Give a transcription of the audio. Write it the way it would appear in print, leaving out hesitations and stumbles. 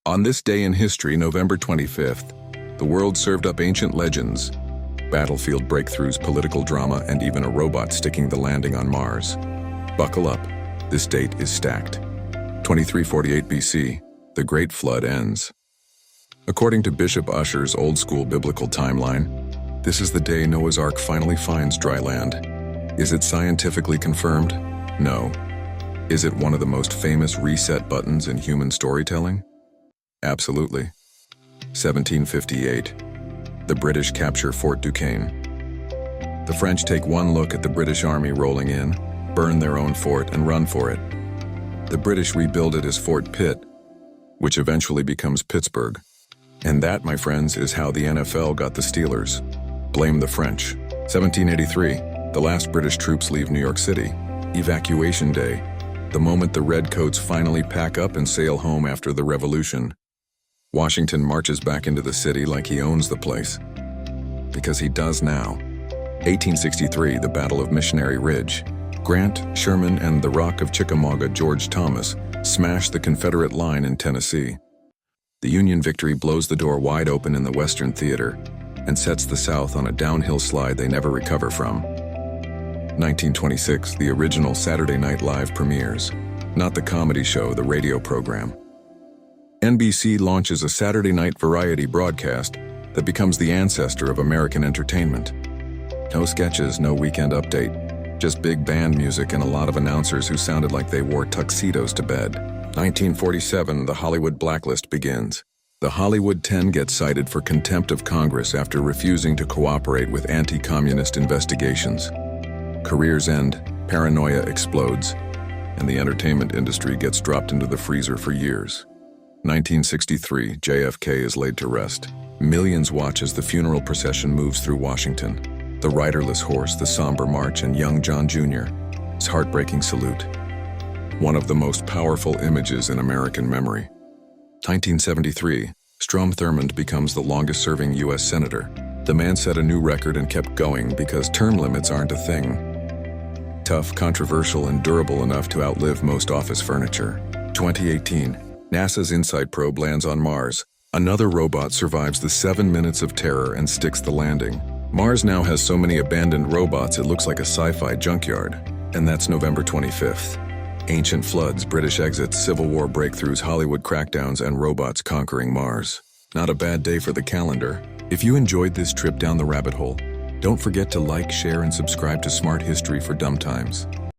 On this day in history, November 25th, the world served up ancient legends, battlefield breakthroughs, political drama, and even a robot sticking the landing on Mars. Buckle up, this date is stacked. 2348 BC, the Great Flood ends. According to Bishop Ussher's old-school biblical timeline, this is the day Noah's Ark finally finds dry land. Is it scientifically confirmed? No. Is it one of the most famous reset buttons in human storytelling? Absolutely. 1758. The British capture Fort Duquesne. The French take one look at the British army rolling in, burn their own fort, and run for it. The British rebuild it as Fort Pitt, which eventually becomes Pittsburgh. And that, my friends, is how the NFL got the Steelers. Blame the French. 1783. The last British troops leave New York City. Evacuation Day. The moment the Redcoats finally pack up and sail home after the Revolution. Washington marches back into the city like he owns the place. Because he does now. 1863, the Battle of Missionary Ridge. Grant, Sherman, and the Rock of Chickamauga George Thomas smash the Confederate line in Tennessee. The Union victory blows the door wide open in the Western Theater and sets the South on a downhill slide they never recover from. 1926, the original Saturday Night Live premieres. Not the comedy show, the radio program. NBC launches a Saturday night variety broadcast that becomes the ancestor of American entertainment. No sketches, no Weekend Update, just big band music and a lot of announcers who sounded like they wore tuxedos to bed. 1947, the Hollywood blacklist begins. The Hollywood 10 gets cited for contempt of Congress after refusing to cooperate with anti-communist investigations. Careers end, paranoia explodes, and the entertainment industry gets dropped into the freezer for years. 1963, JFK is laid to rest. Millions watch as the funeral procession moves through Washington. The riderless horse, the somber march, and young John Jr. His heartbreaking salute. One of the most powerful images in American memory. 1973, Strom Thurmond becomes the longest-serving U.S. senator. The man set a new record and kept going because term limits aren't a thing. Tough, controversial, and durable enough to outlive most office furniture. 2018, NASA's InSight probe lands on Mars. Another robot survives the 7 minutes of terror and sticks the landing. Mars now has so many abandoned robots it looks like a sci-fi junkyard. And that's November 25th. Ancient floods, British exits, Civil War breakthroughs, Hollywood crackdowns, and robots conquering Mars. Not a bad day for the calendar. If you enjoyed this trip down the rabbit hole, don't forget to like, share, and subscribe to Smart History for Dumb Times.